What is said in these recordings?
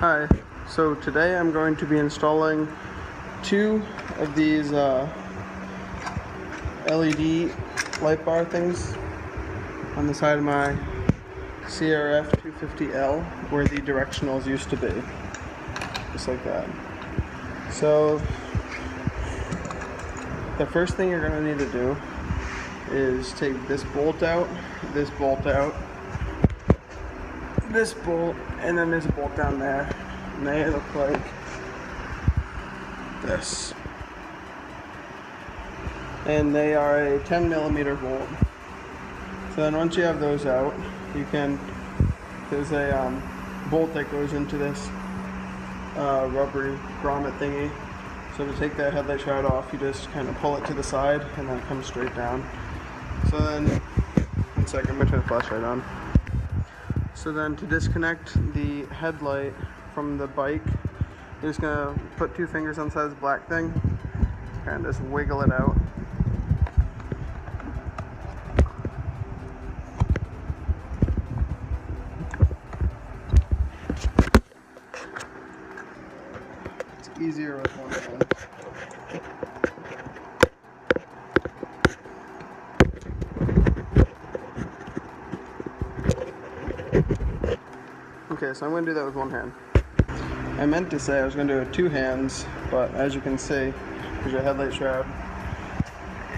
Hi, so today I'm going to be installing two of these LED light bar things on the side of my CRF250L where the directionals used to be, just like that. So the first thing you're going to need to do is take this bolt out, this bolt out, this bolt, and then there's a bolt down there, and they look like this. And they are a 10mm bolt. So then once you have those out, you can, there's a bolt that goes into this rubbery grommet thingy. So to take that headlight shroud off, you just kind of pull it to the side and then it comes straight down. So then, one second, I'm going to turn the flashlight on. So then to disconnect the headlight from the bike, you're just going to put two fingers on the side of this black thing and just wiggle it out. It's easier with one hand. Okay, so I'm going to do that with one hand. I meant to say I was going to do it with two hands, but as you can see, there's your headlight shroud,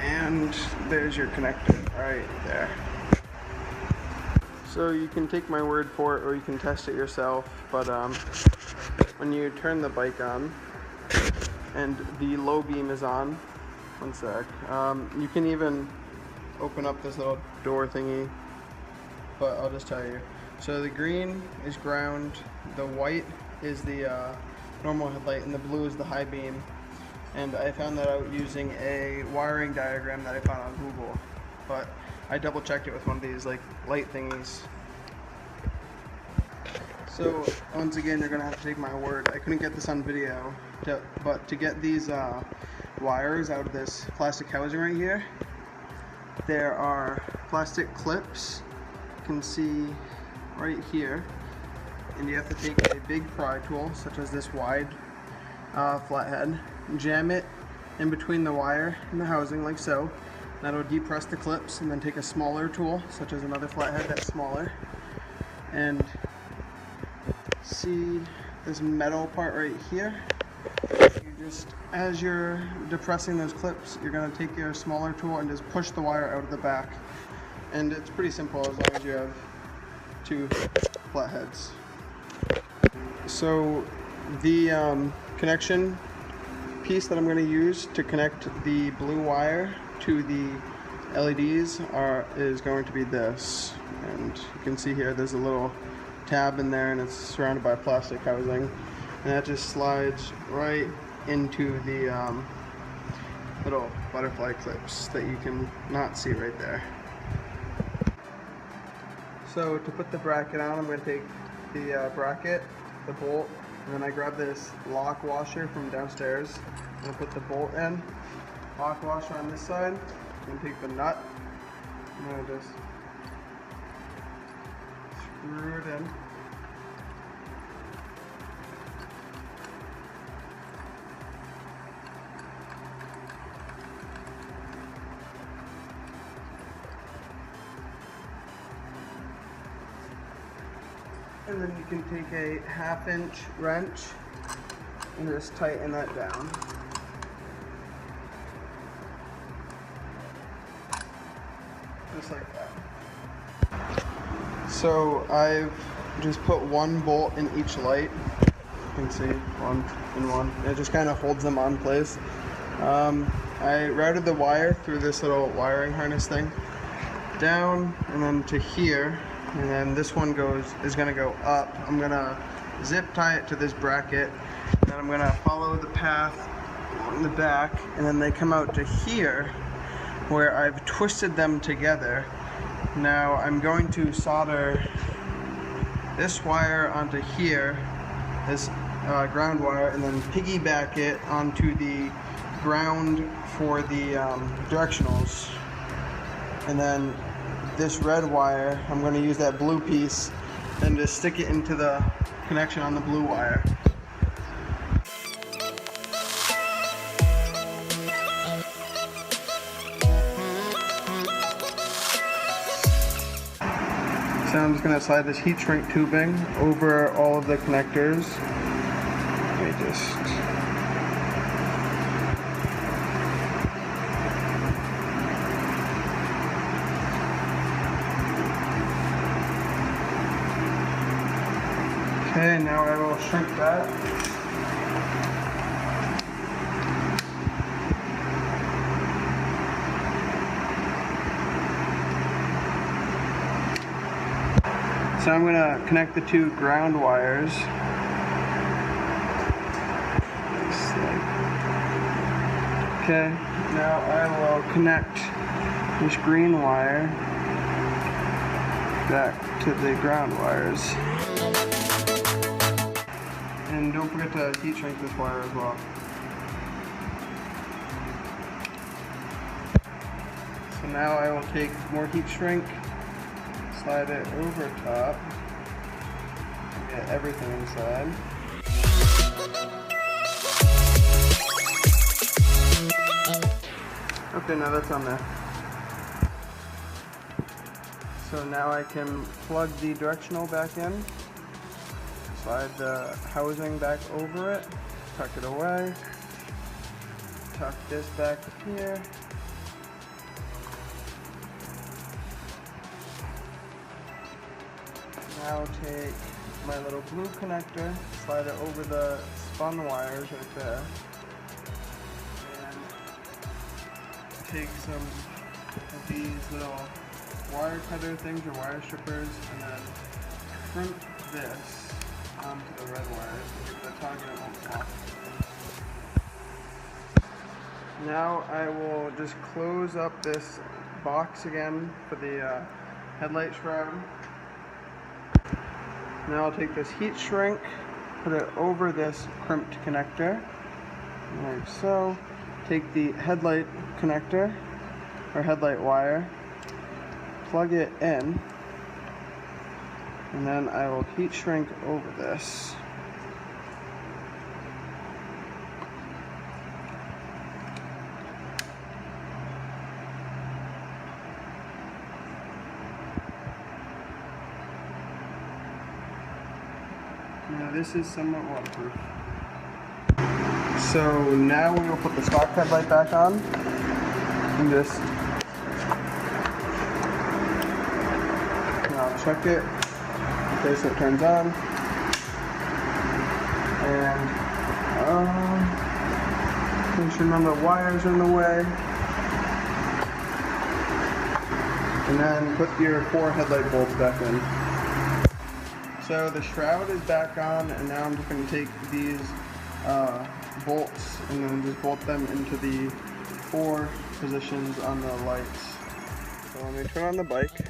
and there's your connector right there. So you can take my word for it, or you can test it yourself, but when you turn the bike on, and the low beam is on, one sec, you can even open up this little door thingy, but I'll just tell you. So the green is ground, the white is the normal headlight, and the blue is the high beam. And I found that out using a wiring diagram that I found on Google. But I double checked it with one of these like light thingies. So once again, you're gonna have to take my word. I couldn't get this on video, but to get these wires out of this plastic housing right here, there are plastic clips. You can see right here, and you have to take a big pry tool such as this wide flathead, jam it in between the wire and the housing like so. That'll depress the clips, and then take a smaller tool such as another flathead that's smaller, and see this metal part right here. You just, as you're depressing those clips, you're going to take your smaller tool and just push the wire out of the back, and it's pretty simple as long as you have two flatheads. So the connection piece that I'm going to use to connect the blue wire to the LEDs is going to be this, and you can see here there's a little tab in there, and it's surrounded by plastic housing, and that just slides right into the little butterfly clips that you can not see right there. So to put the bracket on, I'm going to take the bracket, the bolt, and then I grab this lock washer from downstairs. I'm going to put the bolt in, lock washer on this side, and take the nut, and then I just screw it in. And then you can take a 1/2-inch wrench and just tighten that down. Just like that. So I've just put one bolt in each light. You can see one and one. It just kind of holds them on place. I routed the wire through this little wiring harness thing down and then to here. And then this one is going to go up. I'm going to zip tie it to this bracket, and then I'm going to follow the path in the back, and then they come out to here where I've twisted them together. Now I'm going to solder this wire onto here, this ground wire, and then piggyback it onto the ground for the directionals. And then this red wire, I'm going to use that blue piece and just stick it into the connection on the blue wire. So I'm just going to slide this heat shrink tubing over all of the connectors. Let me just... Okay, now I will shrink that. So I'm going to connect the two ground wires. Okay, now I will connect this green wire back to the ground wires. And don't forget to heat shrink this wire as well. So now I will take more heat shrink, slide it over top, and get everything inside. Okay, now that's on there. So now I can plug the directional back in, slide the housing back over it, tuck it away, tuck this back here. Now take my little blue connector, slide it over the spun wires right there, and take some of these little wire cutter things or wire strippers and then crimp this onto the red wires and give it a tug and it won't come off. Now I will just close up this box again for the headlight shroud. Now I'll take this heat shrink, put it over this crimped connector, like so. Take the headlight connector, or headlight wire, plug it in, and then I will heat shrink over this. Now this is somewhat waterproof. So now we will put the stock headlight back on and just now check it. Okay, so it turns on. And make sure none of the wires are in the way. And then put your 4 headlight bolts back in. So the shroud is back on, and now I'm just going to take these bolts and then just bolt them into the 4 positions on the lights. So let me turn on the bike.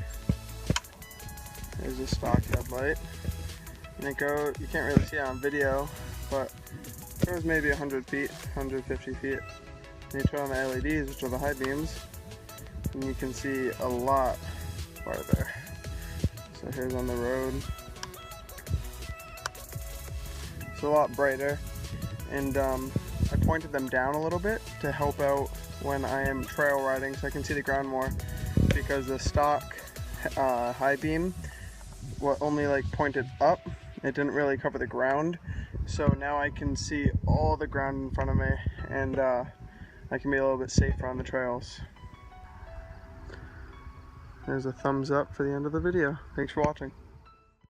There's a stock headlight. And it goes, you can't really see it on video, but it goes maybe 100 feet, 150 feet. And you turn on the LEDs, which are the high beams, and you can see a lot farther. So here's on the road. It's a lot brighter, and I pointed them down a little bit to help out when I am trail riding so I can see the ground more, because the stock high beam only like pointed up. It didn't really cover the ground, so now I can see all the ground in front of me, and I can be a little bit safer on the trails. There's a thumbs up for the end of the video. Thanks for watching.